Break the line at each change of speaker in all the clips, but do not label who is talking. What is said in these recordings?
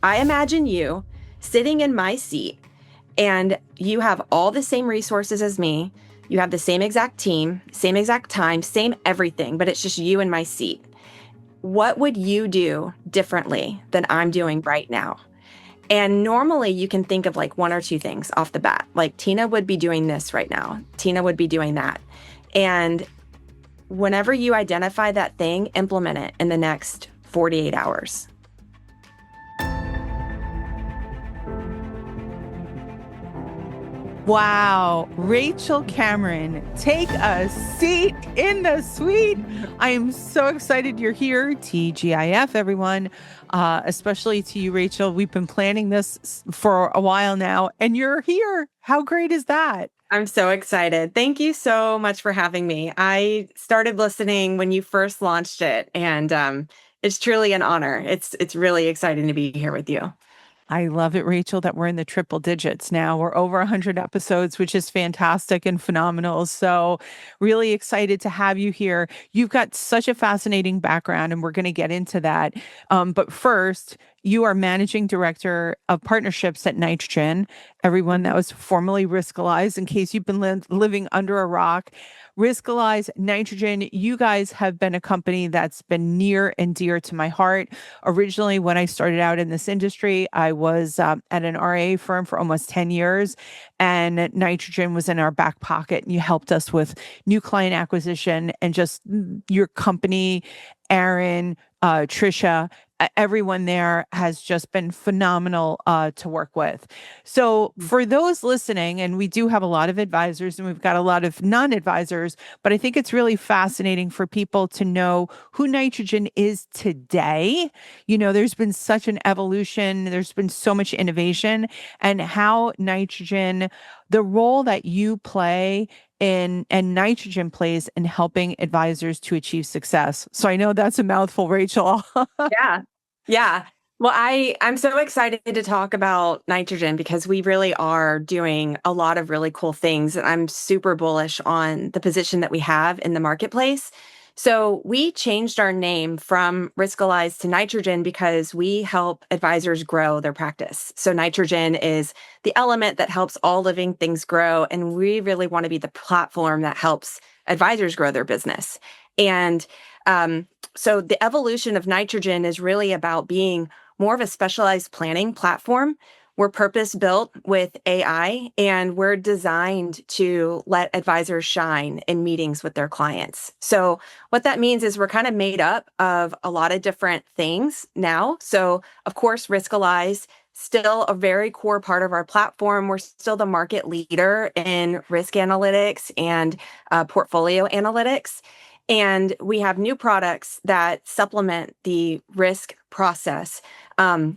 I imagine you sitting in my seat and you have all the same resources as me. You have the same exact team, same exact time, same everything, but it's just you in my seat. What would you do differently than I'm doing right now? And normally you can think of like one or two things off the bat. Like Tina would be doing this right now. Tina would be doing that. And whenever you identify that thing, implement it in the next 48 hours.
Wow, Rachel Cameron, take a seat in the suite. I am so excited you're here. TGIF, everyone, especially to you, Rachel. We've been planning this for a while now, and you're here. How great is that?
I'm so excited. Thank you so much for having me. I started listening when you first launched it, and it's truly an honor. It's really exciting to be here with you.
I love it, Rachel, that we're in the triple digits now. We're over 100 episodes, which is fantastic and phenomenal. So, really excited to have you here. You've got such a fascinating background, and we're going to get into that. But first, you are managing director of partnerships at Nitrogen, everyone that was formerly Riskalyze, in case you've been living under a rock. Riskalyze, Nitrogen, you guys have been a company that's been near and dear to my heart. Originally, when I started out in this industry, I was at an RA firm for almost 10 years, and Nitrogen was in our back pocket. And you helped us with new client acquisition and just your company, Aaron, Trisha, everyone there has just been phenomenal to work with. So for those listening, and we do have a lot of advisors and we've got a lot of non-advisors, but I think it's really fascinating for people to know who Nitrogen is today. You know, there's been such an evolution, there's been so much innovation, and how Nitrogen, the role that you play in and Nitrogen plays in helping advisors to achieve success. So I know that's a mouthful, Rachel.
Yeah. Yeah. Well, I'm so excited to talk about Nitrogen because we really are doing a lot of really cool things. And I'm super bullish on the position that we have in the marketplace. So we changed our name from Riskalyze to Nitrogen because we help advisors grow their practice. So Nitrogen is the element that helps all living things grow. And we really want to be the platform that helps advisors grow their business. And so the evolution of Nitrogen is really about being more of a specialized planning platform. We're purpose built with AI, and we're designed to let advisors shine in meetings with their clients. So what that means is we're kind of made up of a lot of different things now. So of course, Riskalyze, still a very core part of our platform. We're still the market leader in risk analytics and portfolio analytics. And we have new products that supplement the risk process.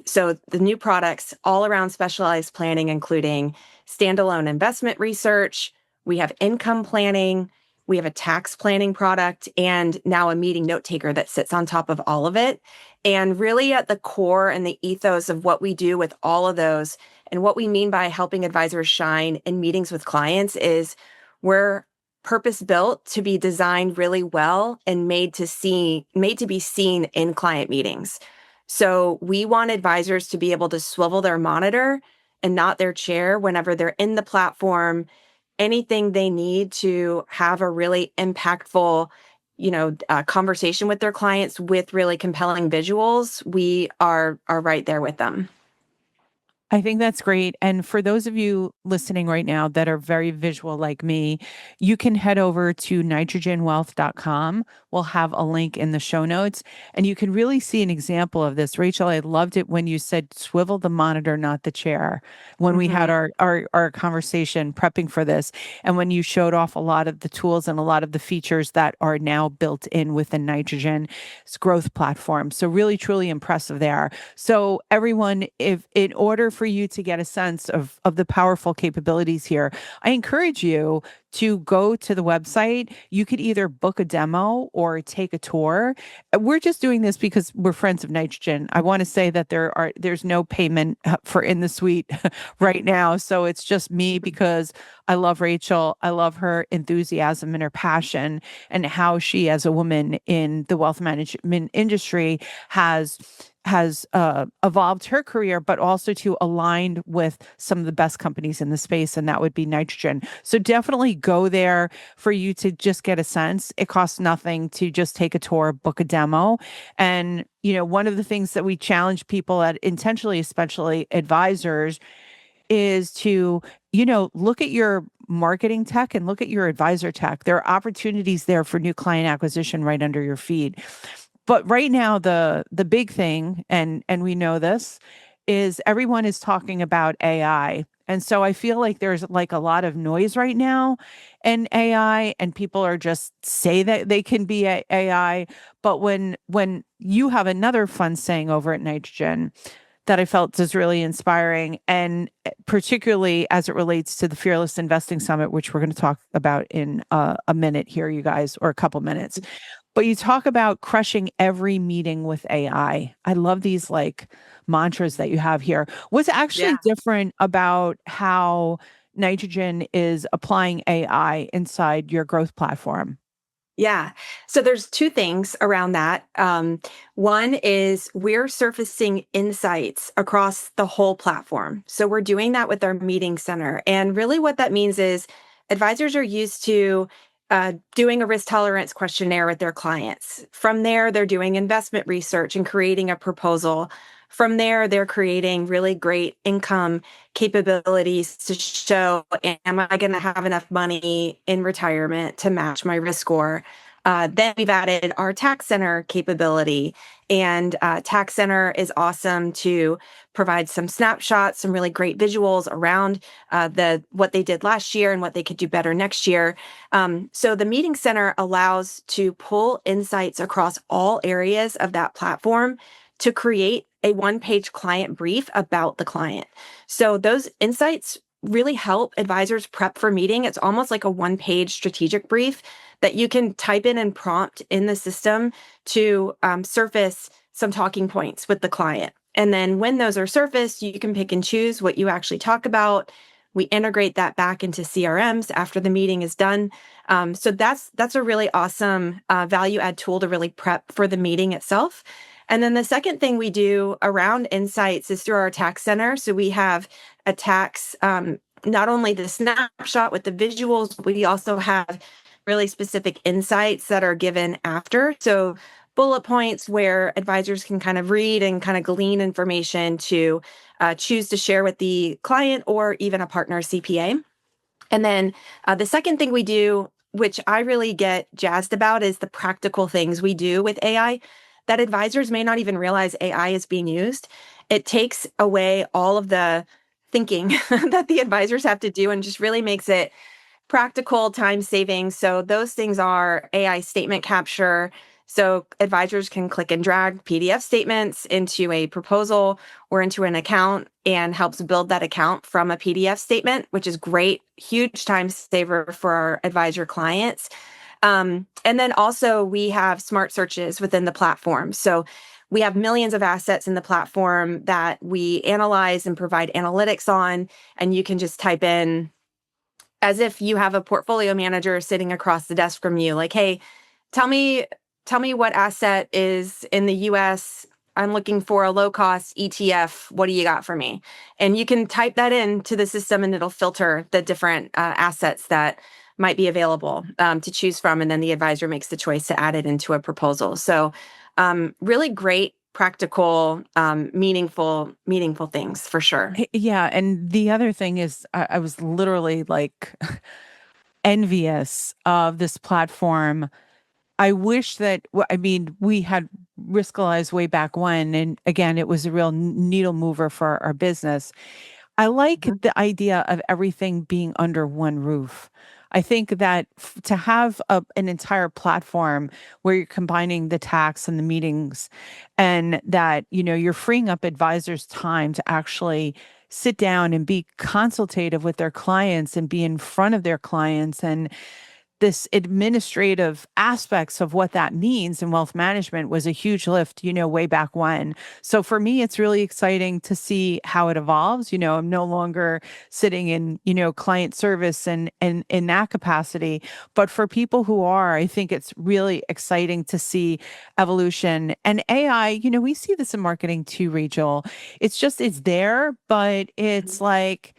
So the new products all around specialized planning, including standalone investment research, we have income planning, we have a tax planning product, and now a meeting note taker that sits on top of all of it. And really at the core and the ethos of what we do with all of those and what we mean by helping advisors shine in meetings with clients is we're purpose built to be designed really well and made to be seen in client meetings. So we want advisors to be able to swivel their monitor and not their chair whenever they're in the platform. Anything they need to have a really impactful, conversation with their clients with really compelling visuals, we are right there with them.
I think that's great. And for those of you listening right now that are very visual like me, you can head over to nitrogenwealth.com. We'll have a link in the show notes and you can really see an example of this. Rachel, I loved it when you said swivel the monitor, not the chair, when we had our conversation prepping for this. And when you showed off a lot of the tools and a lot of the features that are now built in within Nitrogen's growth platform. So really, truly impressive there. So everyone, if in order for you to get a sense of the powerful capabilities here, I encourage you to go to the website. You could either book a demo or take a tour. We're just doing this because we're friends of Nitrogen. I want to say that there's no payment for in the suite right now. So it's just me because I love Rachel. I love her enthusiasm and her passion and how she, as a woman in the wealth management industry, has has evolved her career, but also to align with some of the best companies in the space, and that would be Nitrogen. So definitely go there for you to just get a sense. It costs nothing to just take a tour, book a demo. And, one of the things that we challenge people at intentionally, especially advisors, is to, look at your marketing tech and look at your advisor tech. There are opportunities there for new client acquisition right under your feed. But right now, the big thing, and we know this, is everyone is talking about AI. And so I feel like there's like a lot of noise right now in AI, and people are just say that they can be AI. But when you have another fun saying over at Nitrogen that I felt is really inspiring, and particularly as it relates to the Fearless Investing Summit, which we're going to talk about in a minute here, you guys, or a couple minutes. But you talk about crushing every meeting with AI. I love these like mantras that you have here. What's
Yeah.
actually different about how Nitrogen is applying AI inside your growth platform?
Yeah. So there's two things around that. One is we're surfacing insights across the whole platform. So we're doing that with our meeting center. And really what that means is advisors are used to doing a risk tolerance questionnaire with their clients. From there, they're doing investment research and creating a proposal. From there, they're creating really great income capabilities to show, am I going to have enough money in retirement to match my risk score? Then we've added our tax center capability, and tax center is awesome to provide some snapshots, some really great visuals around what they did last year and what they could do better next year. So the meeting center allows to pull insights across all areas of that platform to create a one-page client brief about the client. So those insights really help advisors prep for meeting. It's almost like a one-page strategic brief that you can type in and prompt in the system to surface some talking points with the client. And then when those are surfaced, you can pick and choose what you actually talk about. We integrate that back into CRMs after the meeting is done. So that's a really awesome value add tool to really prep for the meeting itself. And then the second thing we do around insights is through our tax center. So we have a tax, not only the snapshot with the visuals, but we also have really specific insights that are given after. So bullet points where advisors can kind of read and kind of glean information to choose to share with the client or even a partner CPA. And then the second thing we do, which I really get jazzed about, is the practical things we do with AI that advisors may not even realize AI is being used. It takes away all of the thinking that the advisors have to do and just really makes it practical, time saving. So those things are AI statement capture. So advisors can click and drag PDF statements into a proposal or into an account, and helps build that account from a PDF statement, which is great, huge time saver for our advisor clients. And then also we have smart searches within the platform. So we have millions of assets in the platform that we analyze and provide analytics on, and you can just type in, as if you have a portfolio manager sitting across the desk from you, like, hey, tell me what asset is in the US. I'm looking for a low cost ETF. What do you got for me? And you can type that into the system and it'll filter the different assets that might be available to choose from. And then the advisor makes the choice to add it into a proposal. So really great, practical, meaningful things for sure.
Yeah. And the other thing is, I was literally like envious of this platform. I wish that, I mean, we had Riskalyze way back when, and again, it was a real needle mover for our business. I like
Mhm.
the idea of everything being under one roof. I think that to have an entire platform where you're combining the tax and the meetings, and that, you're freeing up advisors' time to actually sit down and be consultative with their clients and be in front of their clients, and this administrative aspects of what that means in wealth management was a huge lift, way back when. So for me, it's really exciting to see how it evolves. I'm no longer sitting in, client service and in that capacity. But for people who are, I think it's really exciting to see evolution. And AI, we see this in marketing too, Rachel. It's there, but it's like,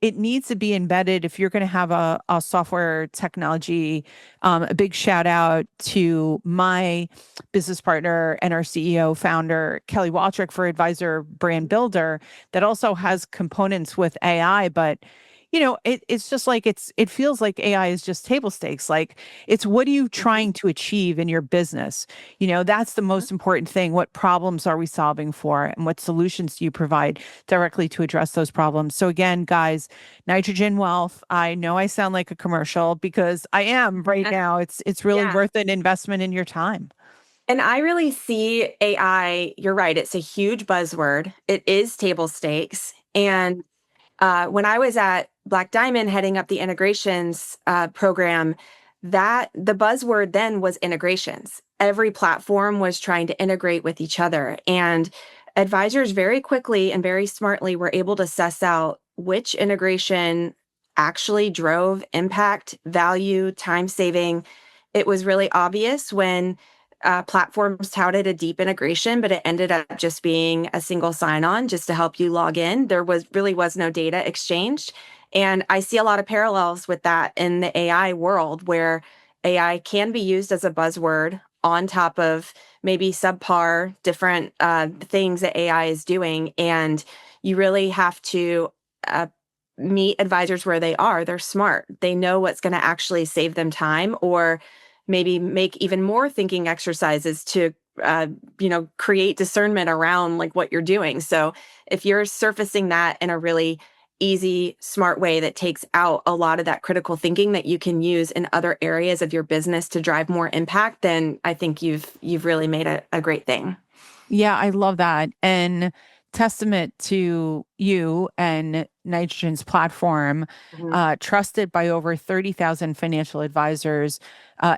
it needs to be embedded if you're going to have a software technology. A big shout out to my business partner and our CEO founder, Kelly Waltrick, for Advisor Brand Builder, that also has components with AI. But it's just like it feels like AI is just table stakes. Like, it's, what are you
Mhm.
trying to achieve in your business? That's the most important thing. What problems are we solving for, and what solutions do you provide directly to address those problems? So again, guys, Nitrogen Wealth, I know I sound like a commercial because I am right now. It's really
Yeah.
worth an investment in your time.
And I really see AI, you're right, it's a huge buzzword. It is table stakes. And when I was at Black Diamond heading up the integrations program, that the buzzword then was integrations. Every platform was trying to integrate with each other. And advisors very quickly and very smartly were able to suss out which integration actually drove impact, value, time saving. It was really obvious when platforms touted a deep integration, but it ended up just being a single sign-on just to help you log in. There was no data exchanged. And I see a lot of parallels with that in the AI world, where AI can be used as a buzzword on top of maybe subpar different things that AI is doing. And you really have to uh, meet advisors where they are. They're smart. They know what's going to actually save them time, or maybe make even more thinking exercises to create discernment around like what you're doing. So if you're surfacing that in a really easy, smart way that takes out a lot of that critical thinking that you can use in other areas of your business to drive more impact, then I think you've really made a great thing.
Yeah, I love that. And testament to you and Nitrogen's platform,
Mhm.
trusted by over 30,000 financial advisors,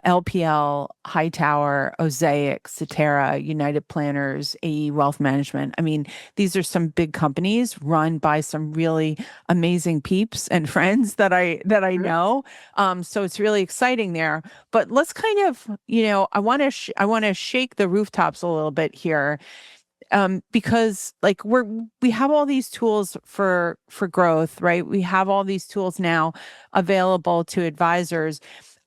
LPL, Hightower, Osaic, Cetera, United Planners, AE Wealth Management. I mean, these are some big companies run by some really amazing peeps and friends that I
Mhm.
know. So it's really exciting there. But let's kind of, I want to shake the rooftops a little bit here, because like we have all these tools for growth, right? We have all these tools now available to advisors.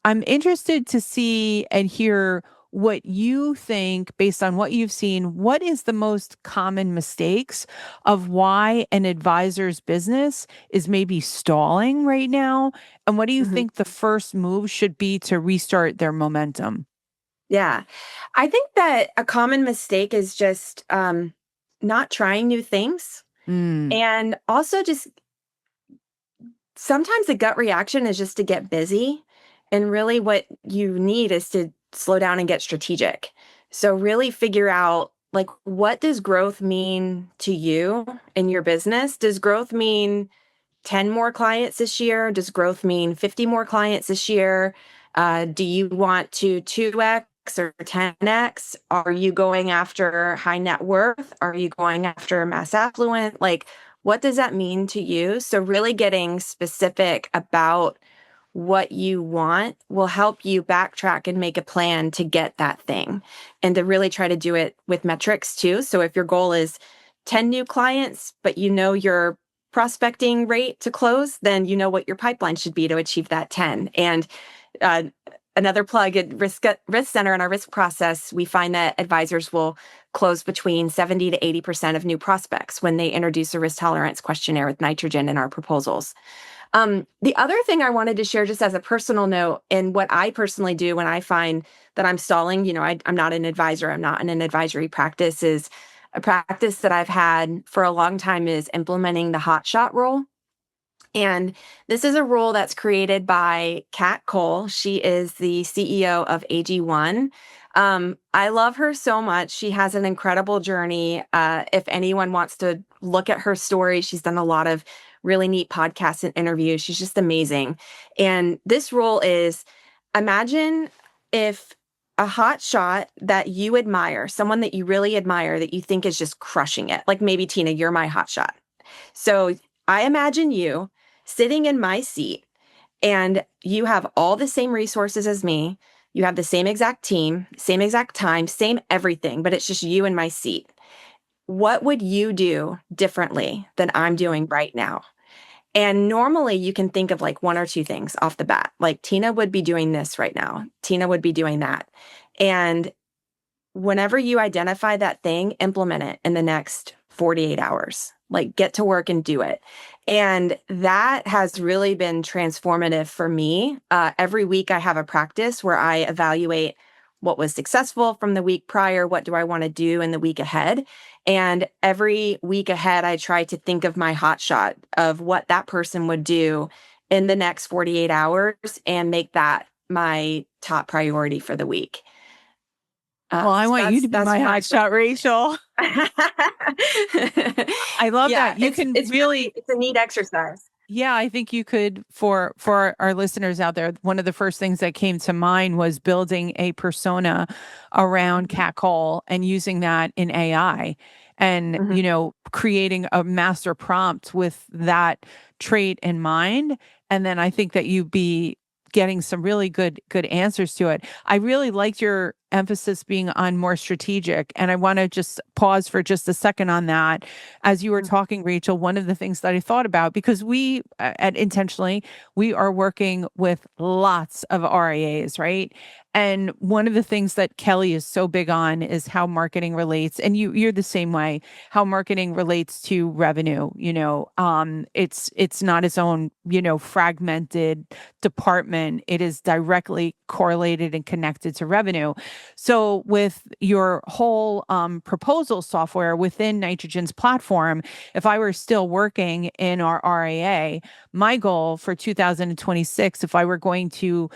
I'm interested to see and hear what you think, based on what you've seen. What is the most common mistakes of why an advisor's business is maybe stalling right now? And what do you
Mhm.
think the first move should be to restart their momentum?
Yeah. I think that a common mistake is just not trying new things.
Mm,
And also just sometimes the gut reaction is just to get busy. And really what you need is to slow down and get strategic. So really figure out, like, what does growth mean to you in your business? Does growth mean 10 more clients this year? Does growth mean 50 more clients this year? Do you want to 2x or 10x? Are you going after high net worth? Are you going after mass affluent? Like, what does that mean to you? So, really getting specific about what you want will help you backtrack and make a plan to get that thing, and to really try to do it with metrics too. So, if your goal is 10 new clients, but you know your prospecting rate to close, then you know what your pipeline should be to achieve that 10. And uh, another plug at Risk Center in our risk process, we find that advisors will close between 70 to 80% of new prospects when they introduce a risk tolerance questionnaire with Nitrogen in our proposals. The other thing I wanted to share, just as a personal note, and what I personally do when I find that I'm stalling, I'm not an advisor, I'm not in an advisory practice, is a practice that I've had for a long time is implementing the hot shot rule. And this is a rule that's created by Kat Cole. She is the CEO of AG1. I love her so much. She has an incredible journey. If anyone wants to look at her story, she's done a lot of really neat podcasts and interviews. She's just amazing. And this rule is imagine if a hot shot that you admire, someone that you really admire that you think is just crushing it, like maybe Tina, you're my hot shot. So I imagine you sitting in my seat and you have all the same resources as me. You have the same exact team, same exact time, same everything, but it's just you in my seat. What would you do differently than I'm doing right now? And normally you can think of like one or two things off the bat. Like Tina would be doing this right now. Tina would be doing that. And whenever you identify that thing, implement it in the next 48 hours. Like get to work and do it. And that has really been transformative for me. Every week I have a practice where I evaluate what was successful from the week prior. What do I want to do in the week ahead? And every week ahead, I try to think of my hot shot of what that person would do in the next 48 hours and make that my top priority for the week.
Well, I
So
want you to be
that's
my
my
hot shot, Rachel. I love
yeah,
that. You can
it's really
really,
it's a neat exercise.
yeah, I think you could, for our listeners out there, one of the first things that came to mind was building a persona around
Mhm.
catcall and using that in AI and,
Mhm.
creating a master prompt with that trait in mind. And then I think that you'd be getting some really good answers to it. I really liked your emphasis being on more strategic. And I want to just pause for just a second on that. As you were
Mhm.
talking, Rachel, one of the things that I thought about, because we at Intentionally, we are working with lots of RIAs, right? And one of the things that Kelly is so big on is how marketing relates, and you're the same way, how marketing relates to revenue. It's not its own, fragmented department. It is directly correlated and connected to revenue. So with your whole proposal software within Nitrogen's platform, if I were still working in our RIA, my goal for 2026, if I were going to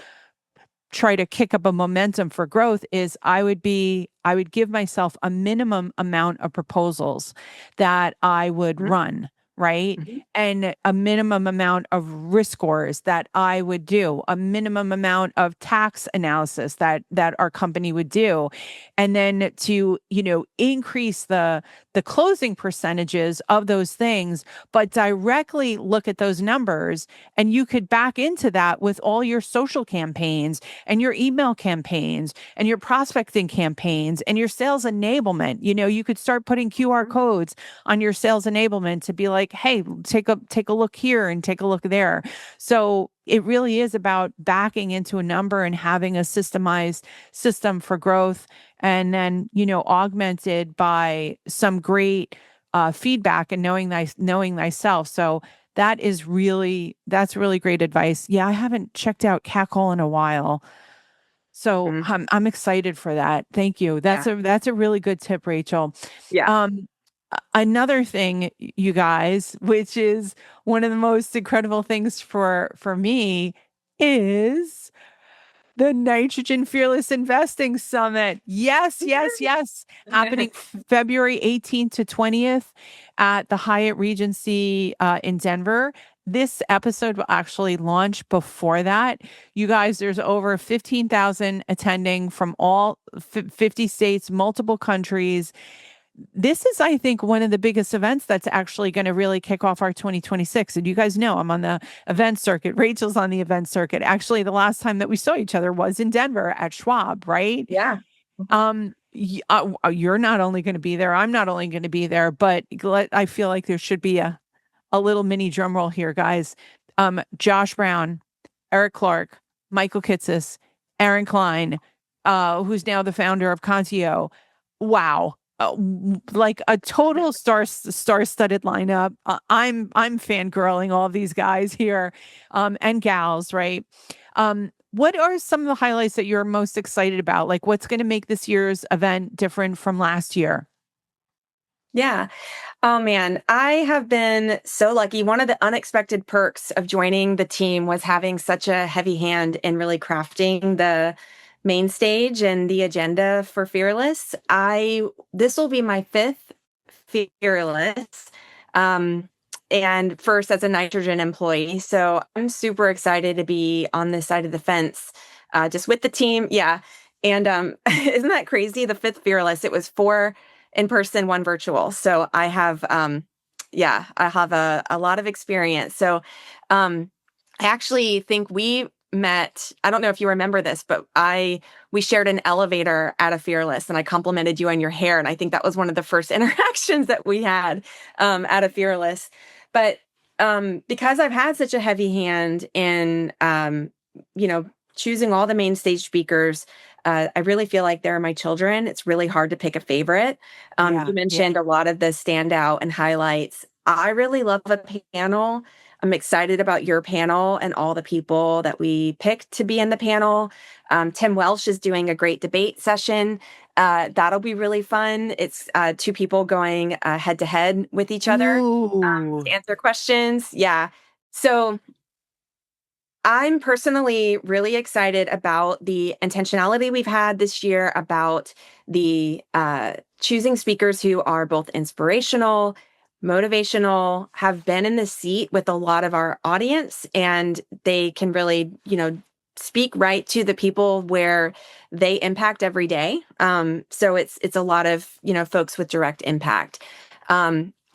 try to kick up a momentum for growth, is I would give myself a minimum amount of proposals that I would run, right?
Mhm.
And a minimum amount of risk scores that I would do, a minimum amount of tax analysis that our company would do. And then to, increase the closing percentages of those things, but directly look at those numbers, and you could back into that with all your social campaigns and your email campaigns and your prospecting campaigns and your sales enablement. You could start putting QR
Mhm.
codes on your sales enablement to be like, hey, take a look here and take a look there. So it really is about backing into a number and having a systemized system for growth, and then, augmented by some great feedback and knowing thyself. So that's really great advice. Yeah, I haven't checked out Cackle in a while. So
Mhm.
I'm excited for that. Thank you.
Yeah.
That's a really good tip, Rachel.
Yeah.
Another thing, you guys, which is one of the most incredible things for me, is the Nitrogen Fearless Investing Summit. Yes, yes, yes. Happening February 18th to 20th at the Hyatt Regency in Denver. This episode will actually launch before that. You guys, there's over 15,000 attending from all 50 states, multiple countries. This is, I think, one of the biggest events that's actually going to really kick off our 2026. And you guys know I'm on the event circuit. Rachel's on the event circuit. Actually, the last time that we saw each other was in Denver at Schwab, right?
Yeah. Mhm.
You're not only going to be there, I'm not only going to be there, but I feel like there should be a little mini drum roll here, guys. Josh Brown, Eric Clark, Michael Kitsis, Aaron Klein, who's now the founder of Contio. Wow. Like a total star-studded lineup. I'm fangirling all these guys here, and gals, right? What are some of the highlights that you're most excited about? Like, what's going to make this year's event different from last year?
Yeah. Oh man, I have been so lucky. One of the unexpected perks of joining the team was having such a heavy hand in really crafting the main stage and the agenda for Fearless. I This will be my fifth Fearless. Um and first as a Nitrogen employee. So I'm super excited to be on this side of the fence. just with the team. Yeah. And isn't that crazy? The fifth Fearless, it was 4 in person, 1 virtual. So I have, yeah, I have a lot of experience. So I actually think we met, I don't know if you remember this, but we shared an elevator at a Fearless and I complimented you on your hair. And I think that was one of the first interactions that we had at a Fearless. But because I've had such a heavy hand in, you know, choosing all the main stage speakers, I really feel like they're my children. It's really hard to pick a favorite. You
Yeah. Yeah.
mentioned a lot of the standout and highlights. I really love a panel. I'm excited about your panel and all the people that we picked to be in the panel. Tim Welsh is doing a great debate session. That'll be really fun. It's 2 people going head to head with each other
Ooh.
to answer questions. Yeah. So I'm personally really excited about the intentionality we've had this year about the choosing speakers who are both inspirational, motivational, have been in the seat with a lot of our audience, and they can really, speak right to the people where they impact every day. So it's a lot of folks with direct impact.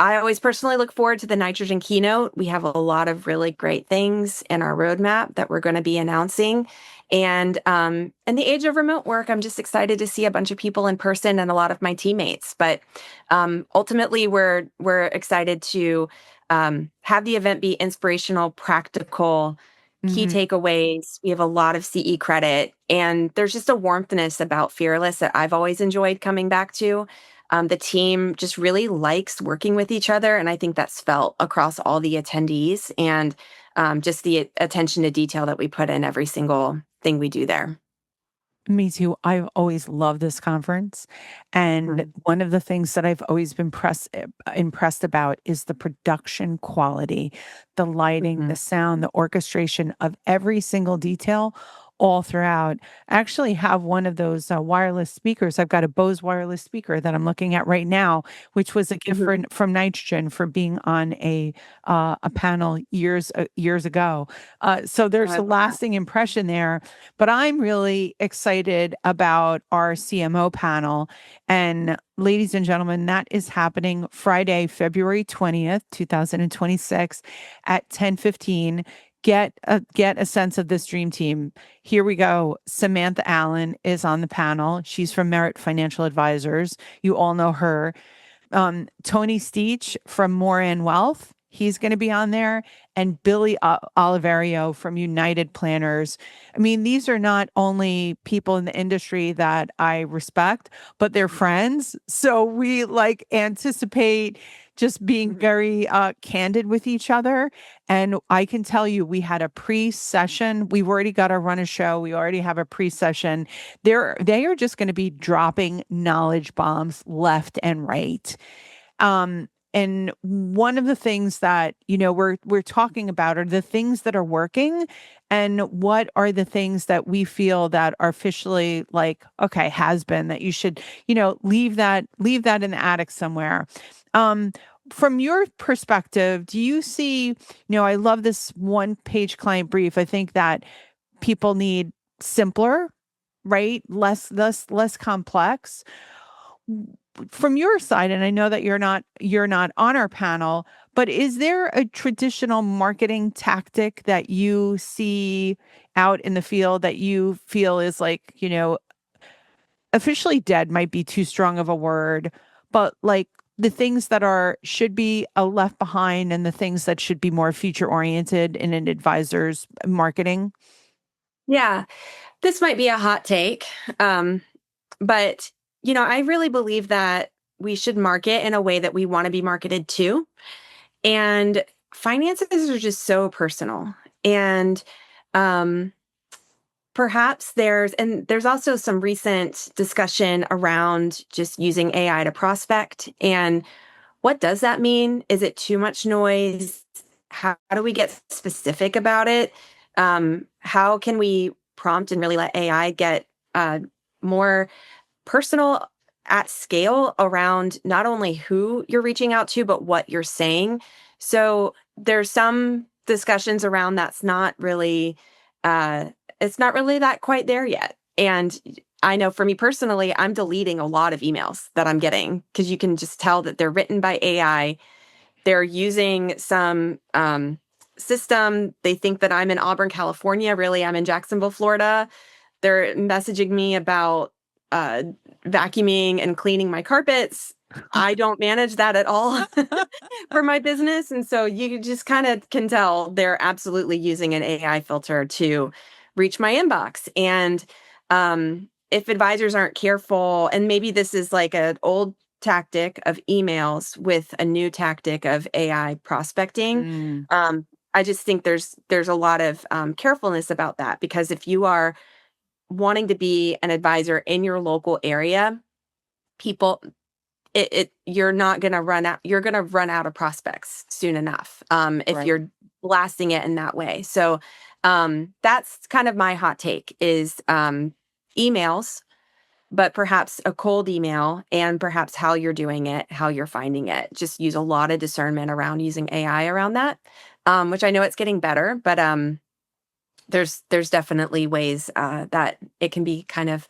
I always personally look forward to the nitrogen keynote. We have a lot of really great things in our roadmap that we're going to be announcing. And in the age of remote work, I'm just excited to see a bunch of people in person and a lot of my teammates. But ultimately, we're excited to have the event be inspirational, practical, key
Mhm.
takeaways. We have a lot of CE credit, and there's just a warmthness about Fearless that I've always enjoyed coming back to. The team just really likes working with each other, and I think that's felt across all the attendees and just the attention to detail that we put in every single thing we do there.
Me too. I've always loved this conference. And
Mhm.
one of the things that I've always been impressed about is the production quality, the lighting, the
Mhm.
sound, the orchestration of every single detail all throughout. I actually have one of those wireless speakers. I've got a Bose wireless speaker that I'm looking at right now, which was a gift
Mhm.
from Nitrogen for being on a panel years ago. So
Oh,
there's
I
a
love that.
lasting impression there, but I'm really excited about our CMO panel. And ladies and gentlemen, that is happening Friday, February 20th, 2026 at 10:15. Get a sense of this dream team. Here we go. Samantha Allen is on the panel. She's from Merit Financial Advisors. You all know her. Tony Steach from Moran Wealth. He's going to be on there, and Billy Oliverio from United Planners. I mean, these are not only people in the industry that I respect, but they're friends. So we like anticipate just being
Mhm.
very candid with each other. And I can tell you, we had a pre-session. We've already got our run a show. We already have a pre-session. They are just going to be dropping knowledge bombs left and right. And one of the things that we're talking about are the things that are working, and what are the things that we feel that are officially like, okay, has been, that you should leave that in the attic somewhere. Um, from your perspective, do you see? I love this one page client brief. I think that people need simpler, right? Less complex. From your side, and I know that you're not on our panel, but is there a traditional marketing tactic that you see out in the field that you feel is like, officially dead might be too strong of a word, but like the things that should be left behind, and the things that should be more future oriented in an advisor's marketing?
Yeah, this might be a hot take, but I really believe that we should market in a way that we want to be marketed to. And finances are just so personal. And um, perhaps there's also some recent discussion around just using AI to prospect. And what does that mean? Is it too much noise? How do we get specific about it? How can we prompt and really let AI get more personal at scale around not only who you're reaching out to, but what you're saying? So there's some discussions around that's not really it's not really that quite there yet. And I know for me personally, I'm deleting a lot of emails that I'm getting because you can just tell that they're written by AI. They're using some system. They think that I'm in Auburn, California. Really, I'm in Jacksonville, Florida. They're messaging me about uh, vacuuming and cleaning my carpets. I don't manage that at all for my business. And so you just kind of can tell they're absolutely using an AI filter to reach my inbox. And if advisors aren't careful, and maybe this is like an old tactic of emails with a new tactic of AI prospecting.
Mm,
I just think there's a lot of carefulness about that because if you are wanting to be an advisor in your local area, people you're not going to run out you're going to run out of prospects soon enough if
right.
you're blasting it in that way. So that's kind of my hot take is emails, but perhaps a cold email and perhaps how you're doing it, how you're finding it. Just use a lot of discernment around using AI around that, which I know it's getting better, but there's definitely ways that it can be kind of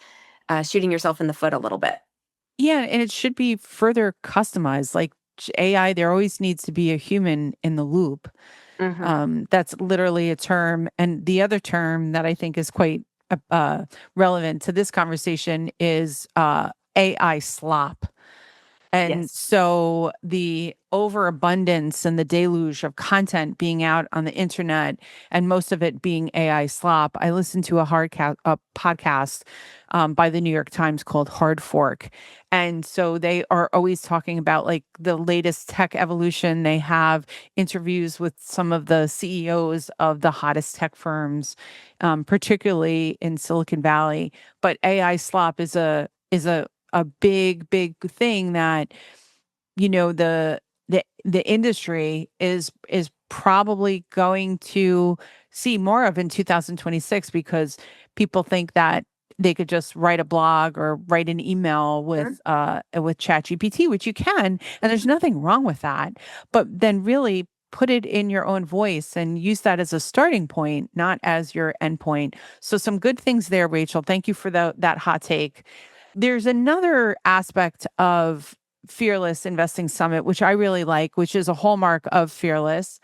shooting yourself in the foot a little bit.
Yeah, and it should be further customized. Like AI, there always needs to be a human in the loop.
Hmm.
That's literally a term. And the other term that I think is quite relevant to this conversation is AI slop. And
Yes.
so the overabundance and the deluge of content being out on the internet and most of it being AI slop. I listened to a podcast by the New York Times called Hard Fork. And so they are always talking about like the latest tech evolution. They have interviews with some of the CEOs of the hottest tech firms, particularly in Silicon Valley. But AI slop is a big thing that the industry is probably going to see more of in 2026 because people think that they could just write a blog or write an email with ChatGPT, which you can, and there's nothing wrong with that. But then really put it in your own voice and use that as a starting point, not as your end point. So some good things there, Rachel. Thank you for that hot take. There's another aspect of Fearless Investing Summit, which I really like, which is a hallmark of Fearless.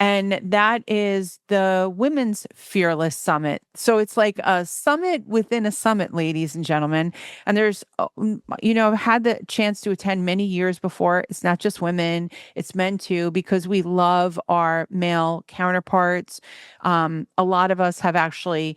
And that is the Women's Fearless Summit. So it's like a summit within a summit, ladies and gentlemen. And I've had the chance to attend many years before. It's not just women, it's men too, because we love our male counterparts. A lot of us have actually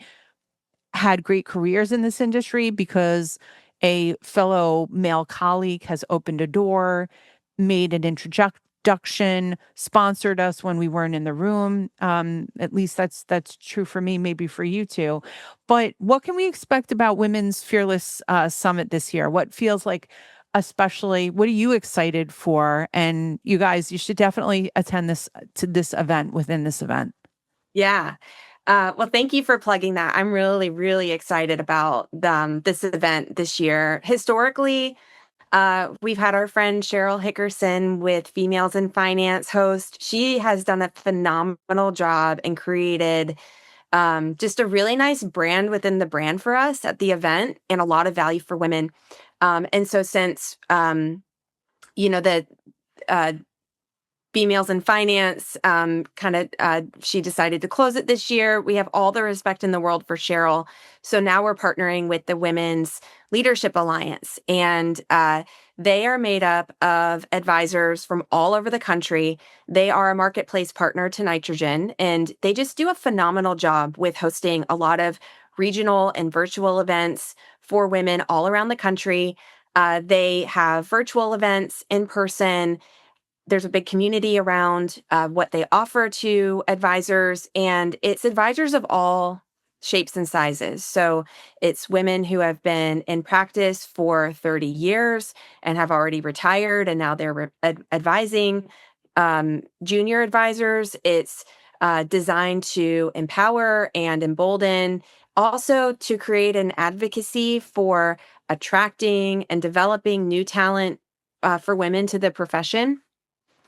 had great careers in this industry because a fellow male colleague has opened a door, made an introduction, sponsored us when we weren't in the room. At least that's true for me, maybe for you too. But what can we expect about Women's Fearless Summit this year? What feels like especially what are you excited for? And you guys, you should definitely attend this event within this event.
Yeah. Well, thank you for plugging that. I'm really, really excited about this event this year. Historically, we've had our friend Cheryl Hickerson with Females in Finance host. She has done a phenomenal job and created just a really nice brand within the brand for us at the event and a lot of value for women. And so since, the uh, Females in Finance, she decided to close it this year. We have all the respect in the world for Cheryl. So now we're partnering with the Women's Leadership Alliance, and they are made up of advisors from all over the country. They are a marketplace partner to Nitrogen, and they just do a phenomenal job with hosting a lot of regional and virtual events for women all around the country. They have virtual events, in person. There's a big community around what they offer to advisors, and it's advisors of all shapes and sizes. So it's women who have been in practice for 30 years and have already retired, and now they're advising junior advisors. It's designed to empower and embolden, also to create an advocacy for attracting and developing new talent for women to the profession.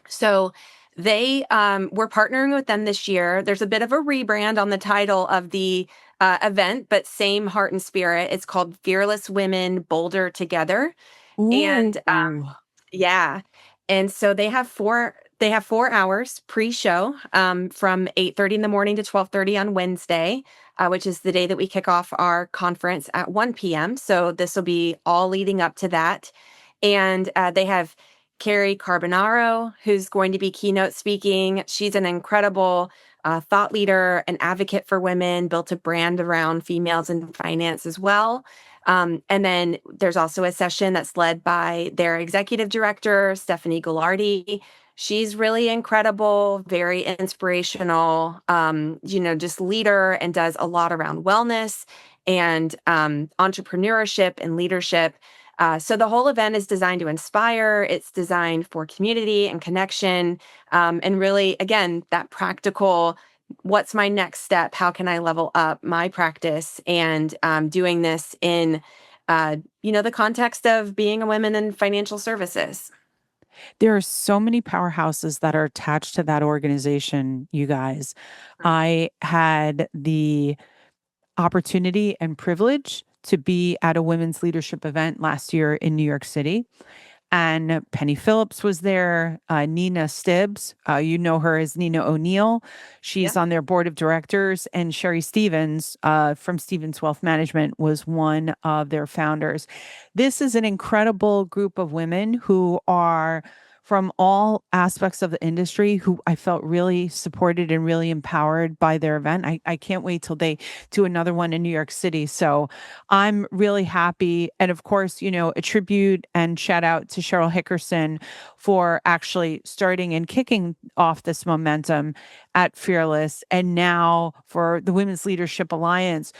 So we're partnering with them this year. There's a bit of a rebrand on the title of the event, but same heart and spirit. It's called Fearless Women Bolder Together. And
Ooh.
yeah. And so they have 4 hours pre-show from 8:30 in the morning to 12:30 on Wednesday, which is the day that we kick off our conference at 1 p.m. So this will be all leading up to that. And they have Carrie Carbonaro, who's going to be keynote speaking. She's an incredible thought leader and advocate for women, built a brand around females in finance as well. And then there's also a session that's led by their executive director, Stephanie Goulardi. She's really incredible, very inspirational, just leader, and does a lot around wellness and entrepreneurship and leadership. So the whole event is designed to inspire. It's designed for community and connection, and really, again, that practical, what's my next step? How can I level up my practice? And doing this in, the context of being a woman in financial services.
There are so many powerhouses that are attached to that organization, you guys. I had the opportunity and privilege to be at a women's leadership event last year in New York City. And Penny Phillips was there, Nina Stibbs, you know her as Nina O'Neill. She's
Yeah.
on their board of directors. And Sherry Stevens from Stevens Wealth Management was one of their founders. This is an incredible group of women who are from all aspects of the industry who I felt really supported and really empowered by their event. I can't wait till they do another one in New York City. So I'm really happy. And of course, a tribute and shout out to Cheryl Hickerson for actually starting and kicking off this momentum at Fearless. And now for the Women's Leadership Alliance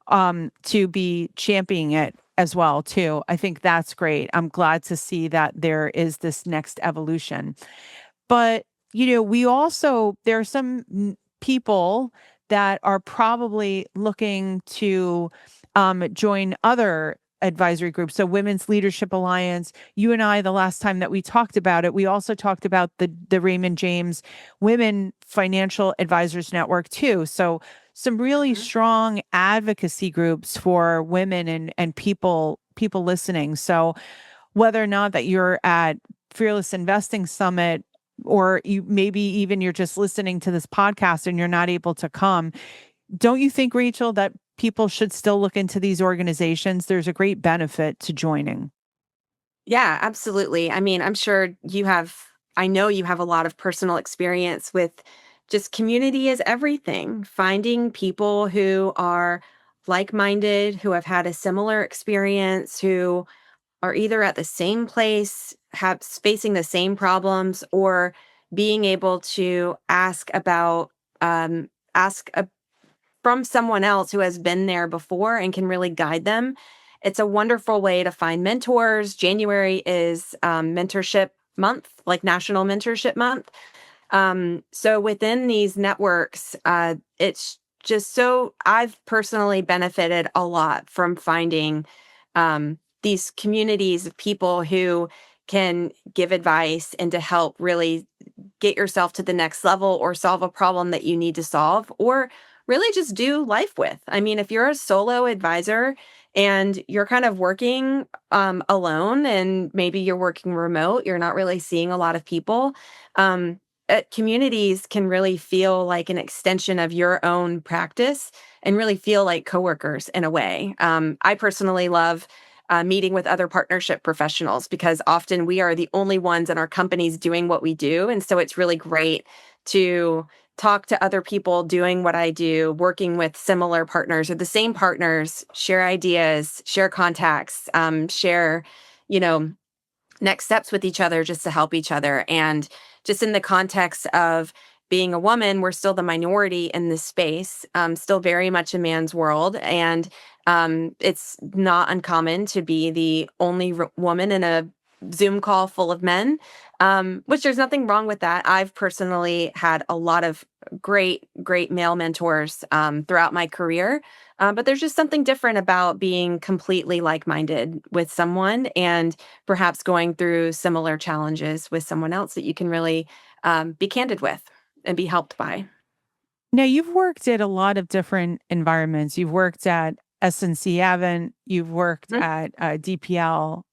to be championing it as well too. I think that's great. I'm glad to see that there is this next evolution. But, we also, there are some people that are probably looking to join other advisory groups. So Women's Leadership Alliance, you and I, the last time that we talked about it, we also talked about the Raymond James Women Financial Advisors Network too. So some really
Mhm.
strong advocacy groups for women and people listening. So whether or not that you're at Fearless Investing Summit, or you maybe even you're just listening to this podcast and you're not able to come, don't you think, Rachel, that people should still look into these organizations? There's a great benefit to joining.
Yeah, absolutely. I mean, I know you have a lot of personal experience with just community is everything. Finding people who are like minded, who have had a similar experience, who are either at the same place, have facing the same problems, or being able to ask from someone else who has been there before and can really guide them. It's a wonderful way to find mentors. January is mentorship month, like National Mentorship Month. So within these networks, it's just so I've personally benefited a lot from finding these communities of people who can give advice and to help really get yourself to the next level or solve a problem that you need to solve or really just do life with. I mean, if you're a solo advisor and you're kind of working alone and maybe you're working remote, you're not really seeing a lot of people. Um, Communities can really feel like an extension of your own practice and really feel like coworkers in a way. I personally love meeting with other partnership professionals because often we are the only ones in our companies doing what we do. And so it's really great to talk to other people doing what I do, working with similar partners or the same partners, share ideas, share contacts, share, you know, next steps with each other just to help each other. And just in the context of being a woman, we're still the minority in this space, still very much a man's world. And it's not uncommon to be the only woman in a Zoom call full of men, which there's nothing wrong with that. I've personally had a lot of great male mentors throughout my career. But there's just something different about being completely like minded with someone and perhaps going through similar challenges with someone else that you can really be candid with and be helped by.
Now, you've worked at a lot of different environments. You've worked at SNC Avent, you've worked
Mhm.
at DPL,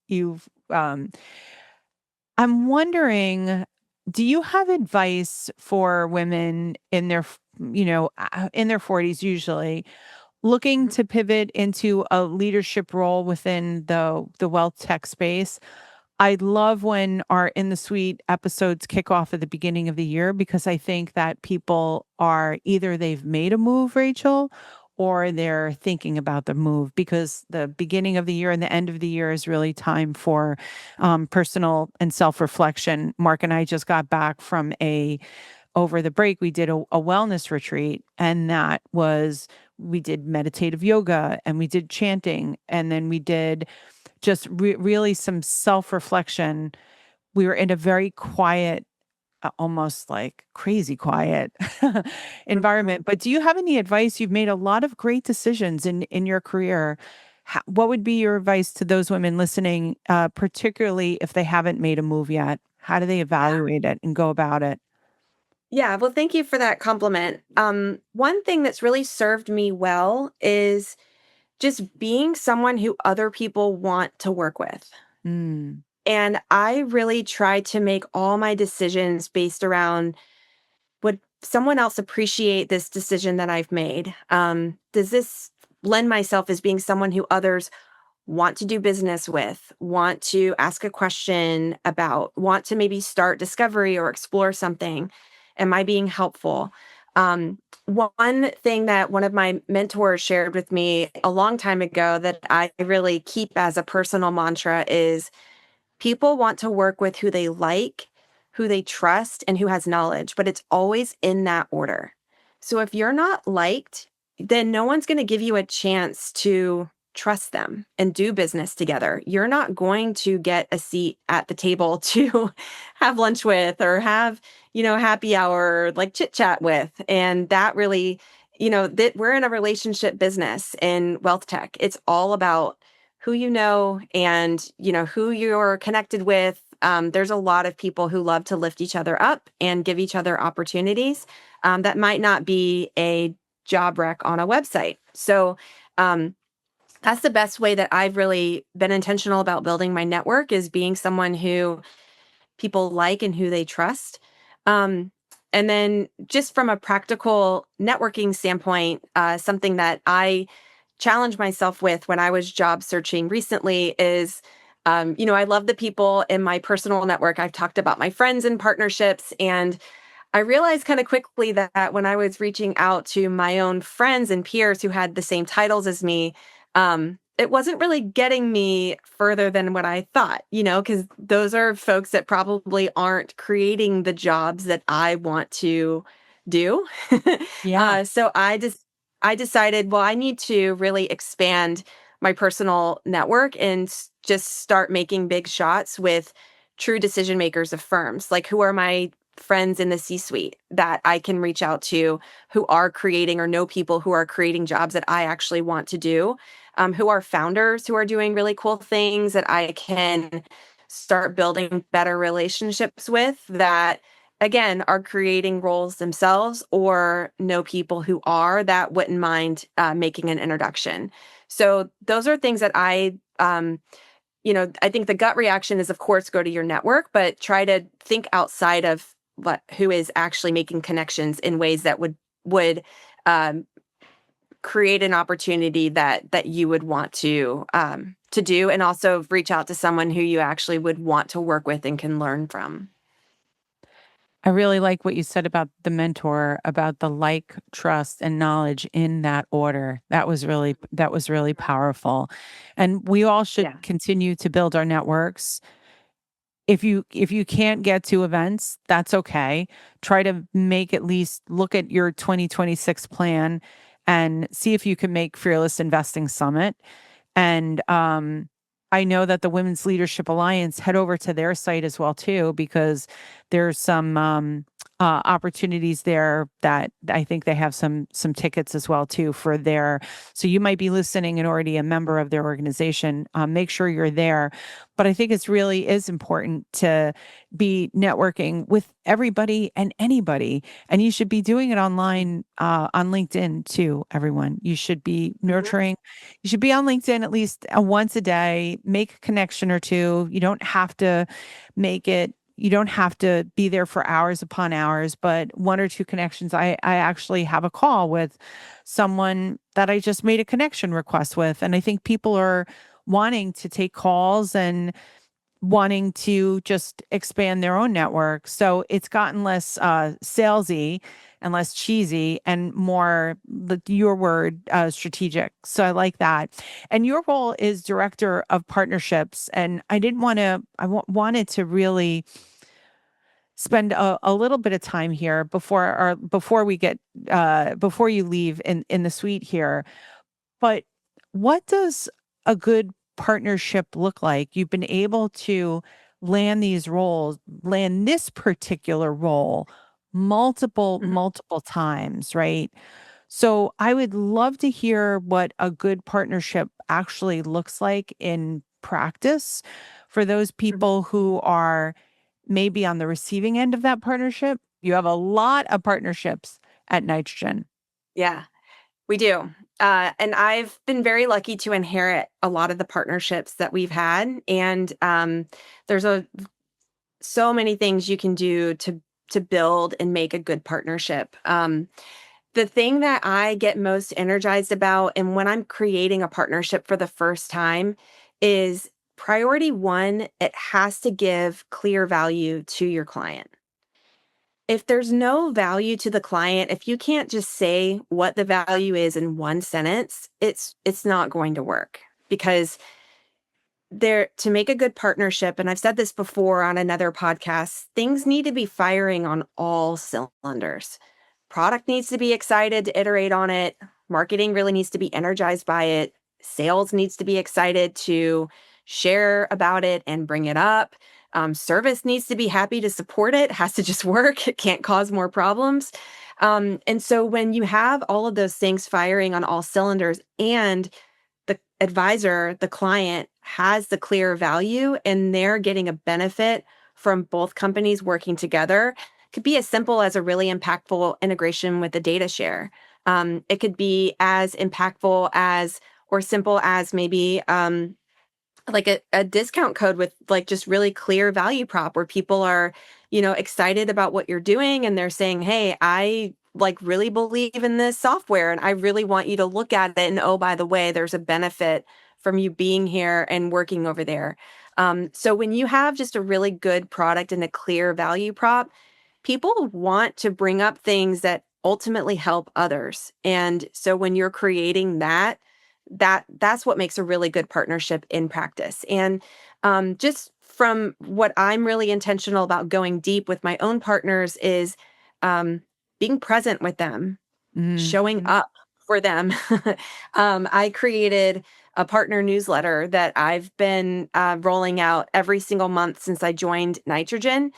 I'm wondering, do you have advice for women in in their 40s usually, looking
Mhm.
to pivot into a leadership role within the wealth tech space? I love when our In the Suite episodes kick off at the beginning of the year because I think that people are either they've made a move, Rachel, or they're thinking about the move because the beginning of the year and the end of the year is really time for personal and self reflection. Mark and I just got back from over the break, we did a wellness retreat, and we did meditative yoga and we did chanting, and then we did just really some self reflection. We were in a very quiet, almost like crazy quiet
Mhm.
environment. But do you have any advice? You've made a lot of great decisions in your career. What would be your advice to those women listening, particularly if they haven't made a move yet? How do they
Yeah.
evaluate it and go about it?
Yeah, well, thank you for that compliment. One thing that's really served me well is just being someone who other people want to work with.
Mm,
And I really try to make all my decisions based around, would someone else appreciate this decision that I've made? Does this lend myself as being someone who others want to do business with, want to ask a question about, want to maybe start discovery or explore something? Am I being helpful? One thing that one of my mentors shared with me a long time ago that I really keep as a personal mantra is, people want to work with who they like, who they trust, and who has knowledge, but it's always in that order. So if you're not liked, then no one's going to give you a chance to trust them and do business together. You're not going to get a seat at the table to have lunch with or have, happy hour, like chit chat with. And that really, that we're in a relationship business in wealth tech. It's all about who you know and who you're connected with. There's a lot of people who love to lift each other up and give each other opportunities, that might not be a job rec on a website. So um, that's the best way that I've really been intentional about building my network, is being someone who people like and who they trust. Um, and then just from a practical networking standpoint, something that I challenged myself with when I was job searching recently is, I love the people in my personal network. I've talked about my friends and partnerships, and I realized kind of quickly that when I was reaching out to my own friends and peers who had the same titles as me, it wasn't really getting me further than what I thought, because those are folks that probably aren't creating the jobs that I want to do.
yeah.
So I decided, well, I need to really expand my personal network and just start making big shots with true decision makers of firms. Like, who are my friends in the C-suite that I can reach out to, who are creating or know people who are creating jobs that I actually want to do, who are founders who are doing really cool things that I can start building better relationships with, that again are creating roles themselves or know people who are, that wouldn't mind making an introduction. So those are things that I think the gut reaction is, of course, go to your network, but try to think outside of who is actually making connections in ways that would um, create an opportunity that you would want to do, and also reach out to someone who you actually would want to work with and can learn from.
I really like what you said about the mentor, about the like, trust, and knowledge in that order. That was really powerful. And we all should
Yeah.
continue to build our networks. If you can't get to events, that's okay. Try to make at least look at your 2026 plan and see if you can make Fearless Investing Summit. And I know that the Women's Leadership Alliance, head over to their site as well too, because there's some opportunities there that I think they have some tickets as well too for their. So you might be listening and already a member of their organization. Make sure you're there. But I think it's really is important to be networking with everybody and anybody, and you should be doing it online on LinkedIn too. Everyone, you should be
Mhm.
nurturing. You should be on LinkedIn at least once a day. Make a connection or two. You don't have to make it you don't have to be there for hours upon hours, but one or two connections. I actually have a call with someone that I just made a connection request with. And I think people are wanting to take calls and wanting to just expand their own network. So it's gotten less salesy and less cheesy and more your word strategic. So I like that. And your role is director of partnerships. And I didn't want to, wanted to really spend a little bit of time here before we get before you leave in the suite here. But what does a good partnership look like? You've been able to land this particular role
Mhm.
multiple times, right? So I would love to hear what a good partnership actually looks like in practice for those
Mhm.
people who are maybe on the receiving end of that partnership. You have a lot of partnerships at Nitrogen.
Yeah, we do. And I've been very lucky to inherit a lot of the partnerships that we've had. And there's so many things you can do to build and make a good partnership. The thing that I get most energized about, and when I'm creating a partnership for the first time, is priority one, it has to give clear value to your client. If there's no value to the client, if you can't just say what the value is in one sentence, it's not going to work because there to make a good partnership, and I've said this before on another podcast, things need to be firing on all cylinders. Product needs to be excited to iterate on it. Marketing really needs to be energized by it. Sales needs to be excited to share about it and bring it up. Service needs to be happy to support it, has to just work. It can't cause more problems. And so when you have all of those things firing on all cylinders and the advisor, the client has the clear value and they're getting a benefit from both companies working together. It could be as simple as a really impactful integration with the data share. It could be as impactful as or simple as maybe like a discount code with like just really clear value prop where people are, excited about what you're doing and they're saying, "Hey, I like really believe in this software and I really want you to look at it and oh, by the way, there's a benefit from you being here and working over there." So when you have just a really good product and a clear value prop, people want to bring up things that ultimately help others. And so when you're creating that's what makes a really good partnership in practice. And just from what I'm really intentional about going deep with my own partners is um, being present with them,
Mm.
showing up for them. I created a partner newsletter that I've been rolling out every single month since I joined Nitrogen.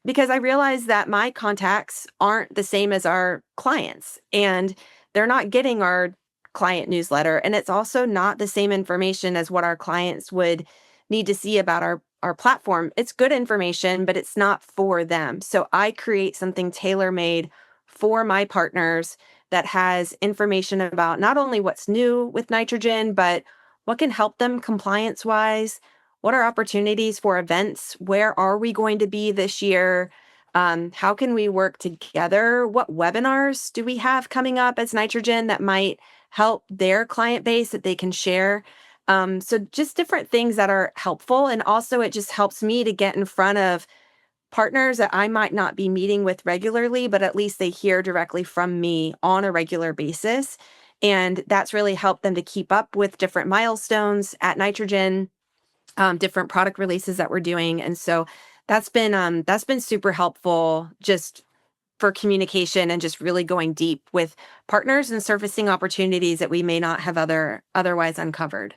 Because I realized that my contacts aren't the same as our clients, and they're not getting our client newsletter. And it's also not the same information as what our clients would need to see about our platform. It's good information, but it's not for them. So I create something tailor made for my partners that has information about not only what's new with nitrogen, but what can help them compliance wise. What are opportunities for events? Where are we going to be this year? How can we work together? What webinars do we have coming up as Nitrogen that might help their client base that they can share? So just different things that are helpful. And also it just helps me to get in front of partners that I might not be meeting with regularly, but at least they hear directly from me on a regular basis. And that's really helped them to keep up with different milestones at Nitrogen, different product releases that we're doing. And so that's been super helpful just for communication and just really going deep with partners and surfacing opportunities that we may not have otherwise uncovered.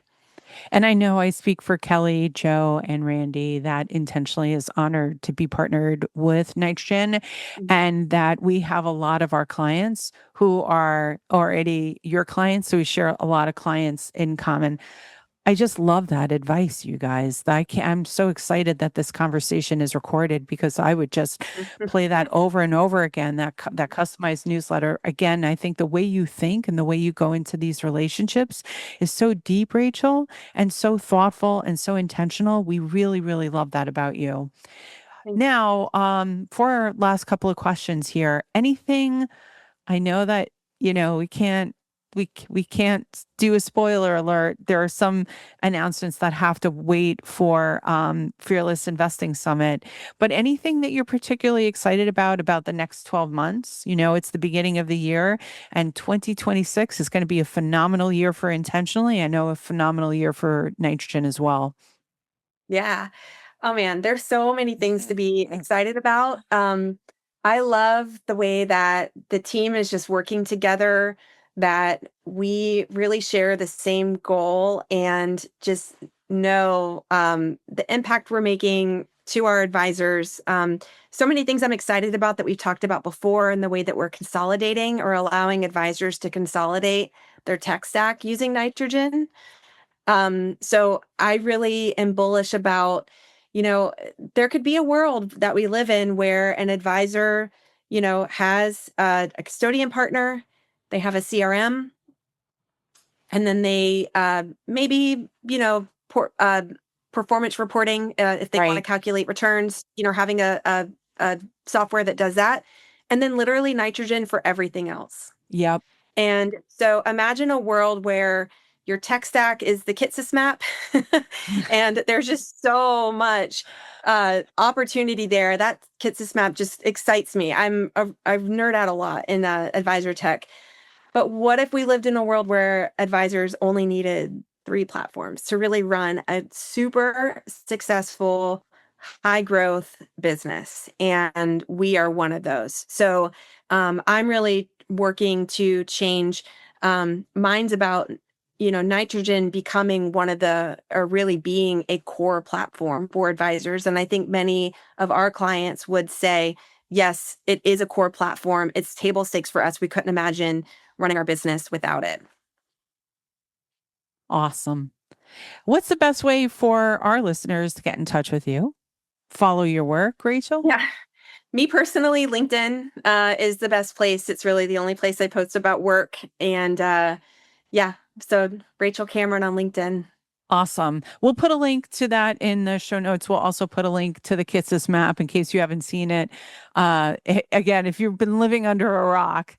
And I know I speak for Kelly, Joe, and Randy that intentionally is honored to be partnered with Nitrogen and that we have a lot of our clients who are already your clients. So we share a lot of clients in common. I just love that advice, you guys. I'm so excited that this conversation is recorded because I would just play that over and over again. That customized newsletter. Again, I think the way you think and the way you go into these relationships is so deep, Rachel, and so thoughtful and so intentional. We really, really love that about you.
Thank
Now, for our last couple of questions here, anything I know that, we can't do a spoiler alert. There are some announcements that have to wait for Fearless Investing Summit. But anything that you're particularly excited about the next 12 months? You know, it's the beginning of the year and 2026 is going to be a phenomenal year for Intentionally. I know a phenomenal year for Nitrogen as well.
Yeah. Oh man, there's so many things to be excited about. I love the way that the team is just working together, that we really share the same goal and just know the impact we're making to our advisors. So many things I'm excited about that we've talked about before, and the way that we're consolidating or allowing advisors to consolidate their tech stack using Nitrogen. So I really am bullish about, there could be a world that we live in where an advisor, has a custodian partner, they have a CRM, and then they maybe, performance reporting if they want to
Right.
calculate returns, having a software that does that, and then literally Nitrogen for everything else.
Yep.
And so imagine a world where your tech stack is the Kitsis map, and there's just so much opportunity there. That Kitsis map just excites me. I've nerd out a lot in advisor tech. But what if we lived in a world where advisors only needed three platforms to really run a super successful, high growth business? And we are one of those. So I'm really working to change minds about Nitrogen becoming one of the, or really being a core platform for advisors. And I think many of our clients would say, yes, it is a core platform. It's table stakes for us. We couldn't imagine running our business without it.
Awesome. What's the best way for our listeners to get in touch with you? Follow your work, Rachel?
Yeah. Me personally, LinkedIn is the best place. It's really the only place I post about work. And yeah, so Rachel Cameron on LinkedIn.
Awesome. We'll put a link to that in the show notes. We'll also put a link to the Kitsis map in case you haven't seen it. Again, if you've been living under a rock.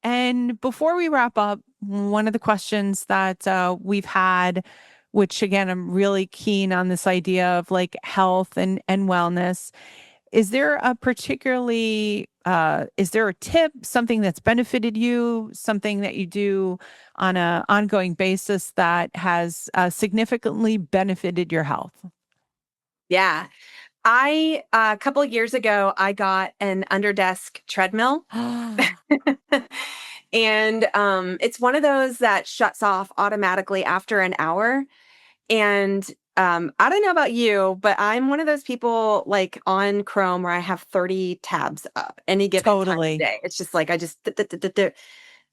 And before we wrap up, one of the questions that we've had, which again, I'm really keen on this idea of like health and wellness. Is there a tip, something that's benefited you, something that you do on a ongoing basis that has significantly benefited your health?
Yeah. A couple of years ago, I got an underdesk treadmill. And it's one of those that shuts off automatically after an hour. And I don't know about you, but I'm one of those people like on Chrome where I have 30 tabs up any given time of
Totally.
day. It's just like I just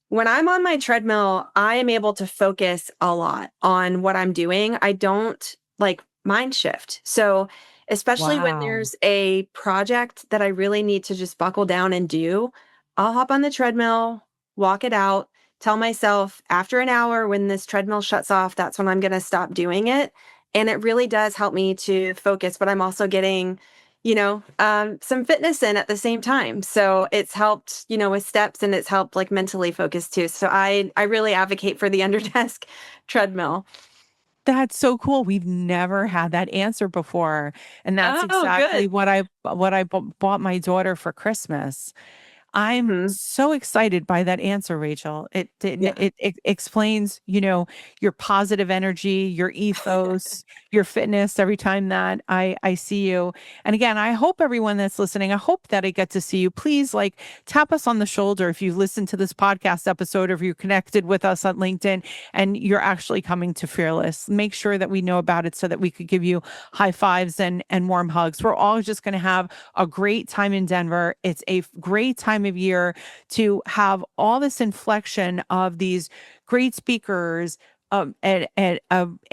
when I'm on my treadmill, I am able to focus a lot on what I'm doing. I don't like mind shift. So, especially when
Wow.
there's a project that I really need to just buckle down and do, I'll hop on the treadmill, walk it out, tell myself after an hour when this treadmill shuts off, that's when I'm going to stop doing it. And it really does help me to focus, but I'm also getting some fitness in at the same time. So it's helped, with steps, and it's helped like mentally focus too. So I really advocate for the underdesk treadmill.
That's so cool. We've never had that answer before. And that's
Oh,
exactly
good.
what I bought my daughter for Christmas. I'm
Mhm.
so excited by that answer, Rachel.
Yeah.
It explains, your positive energy, your ethos, your fitness every time that I see you. And again, I hope everyone that's listening, I hope that I get to see you. Please like tap us on the shoulder if you've listened to this podcast episode or if you're connected with us on LinkedIn and you're actually coming to Fearless. Make sure that we know about it so that we could give you high fives and warm hugs. We're all just going to have a great time in Denver. It's a great time of year to have all this inflection of these great speakers, and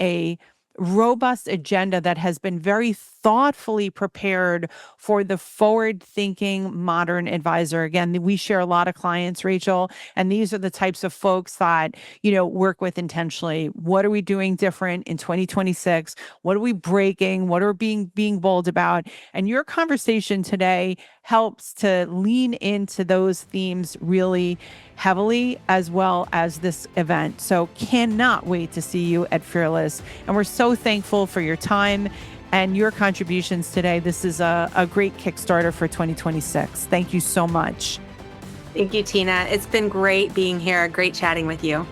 a robust agenda that has been very thoughtfully prepared for the forward thinking modern advisor. Again, we share a lot of clients, Rachel, and these are the types of folks that, work with intentionally. What are we doing different in 2026? What are we breaking? What are we being bold about? And your conversation today helps to lean into those themes really heavily, as well as this event. So cannot wait to see you at Fearless. And we're so thankful for your time and your contributions today. This is a great Kickstarter for 2026. Thank you so much.
Thank you, Tina. It's been great being here. Great chatting with you.